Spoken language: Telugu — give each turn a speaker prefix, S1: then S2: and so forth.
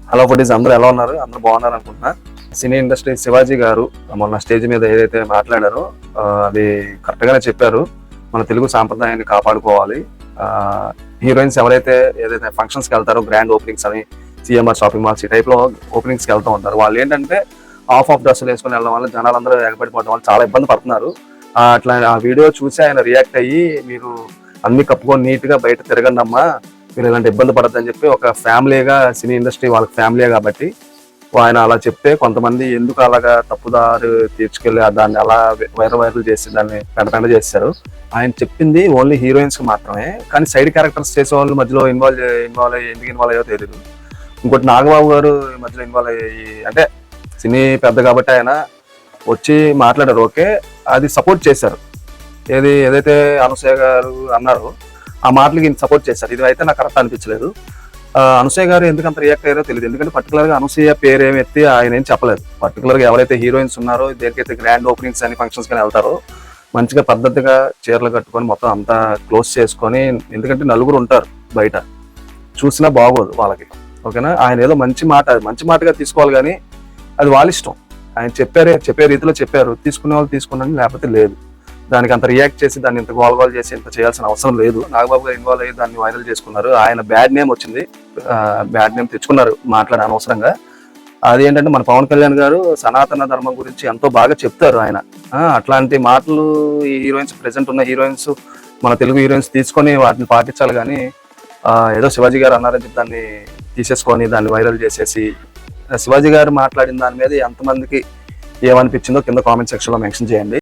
S1: హలో ఫుడీస్, అందరూ ఎలా ఉన్నారు? అందరూ బాగున్నారు అనుకుంటున్నా. సినీ ఇండస్ట్రీ శివాజీ గారు మొన్న స్టేజ్ మీద ఏదైతే మాట్లాడారో అది కరెక్ట్గానే చెప్పారు. మన తెలుగు సాంప్రదాయాన్ని కాపాడుకోవాలి. హీరోయిన్స్ ఎవరైతే ఏదైతే ఫంక్షన్స్కి వెళ్తారో, గ్రాండ్ ఓపెనింగ్స్ అని, సిఎంఆర్ షాపింగ్ మాల్స్ ఈ టైప్లో ఓపెనింగ్స్కి వెళ్తూ ఉంటారు. వాళ్ళు ఏంటంటే ఆఫ్ డ్రెస్సులు వేసుకొని వెళ్ళడం వల్ల జనాలందరూ ఎగబడిపోవడం వల్ల చాలా ఇబ్బంది పడుతున్నారు. అట్లా ఆ వీడియో చూసి ఆయన రియాక్ట్ అయ్యి, మీరు అన్ని కప్పుకొని నీట్గా బయట తిరగండి అమ్మా, మీరు ఇలాంటి ఇబ్బంది పడద్దని చెప్పి ఒక ఫ్యామిలీగా, సినీ ఇండస్ట్రీ వాళ్ళకి ఫ్యామిలీ కాబట్టి ఆయన అలా చెప్తే కొంతమంది ఎందుకు అలాగా తప్పుదారు తీర్చుకెళ్ళి దాన్ని అలా వైరల్ చేసి దాన్ని పెంట చేశారు. ఆయన చెప్పింది ఓన్లీ హీరోయిన్స్ మాత్రమే, కానీ సైడ్ క్యారెక్టర్స్ చేసే వాళ్ళు మధ్యలో ఎందుకు ఇన్వాల్వ్ అయ్యో తెలియదు. ఇంకోటి నాగబాబు గారు మధ్యలో ఇన్వాల్వ్ అయ్యి, అంటే సినీ పెద్ద కాబట్టి ఆయన వచ్చి మాట్లాడారు, ఓకే, అది సపోర్ట్ చేశారు. ఏదైతే అనసూయ గారు అన్నారో ఆ మాటలకి సపోర్ట్ చేశారు. ఇది అయితే నాకు కరెక్ట్ అనిపించలేదు. అనసూయ గారు ఎందుకు అంత రియాక్ట్ అయ్యారో తెలియదు. ఎందుకంటే పర్టికులర్గా అనసూయ పేరు ఏమి ఎత్తి ఆయన ఏం చెప్పలేదు. పర్టికులర్గా ఎవరైతే హీరోయిన్స్ ఉన్నారో, దేనికైతే గ్రాండ్ ఓపెనింగ్స్ అని ఫంక్షన్స్ కానీ వెళ్తారో మంచిగా పద్ధతిగా చీరలు కట్టుకొని మొత్తం అంతా క్లోజ్ చేసుకొని, ఎందుకంటే నలుగురు ఉంటారు బయట, చూసినా బాగోదు వాళ్ళకి. ఓకేనా? ఆయన ఏదో మంచి మాటగా తీసుకోవాలి, కానీ అది వాళ్ళ ఇష్టం. ఆయన చెప్పే రీతిలో చెప్పారు. తీసుకునే వాళ్ళు తీసుకున్నాను, లేకపోతే లేదు. దానికి అంత రియాక్ట్ చేసి దాన్ని ఇంత గోల్ చేసి ఇంత చేయాల్సిన అవసరం లేదు. నాగబాబు గారు ఇన్వాల్వ్ అయ్యి దాన్ని వైరల్ చేసుకున్నారు. ఆయన బ్యాడ్ నేమ్ వచ్చింది, బ్యాడ్ నేమ్ తెచ్చుకున్నారు మాట్లాడే అనవసరంగా. అది ఏంటంటే మన పవన్ కళ్యాణ్ గారు సనాతన ధర్మం గురించి ఎంతో బాగా చెప్తారు ఆయన. అట్లాంటి మాటలు ఈ హీరోయిన్స్, ప్రెసెంట్ ఉన్న హీరోయిన్స్, మన తెలుగు హీరోయిన్స్ తీసుకొని వాటిని పాటించాలి, కానీ ఏదో శివాజీ గారు అన్నారని చెప్పి దాన్ని తీసేసుకొని దాన్ని వైరల్ చేసేసి, శివాజీ గారు మాట్లాడిన దాని మీద ఎంతమందికి ఏమనిపించిందో కింద కామెంట్ సెక్షన్లో మెన్షన్ చేయండి.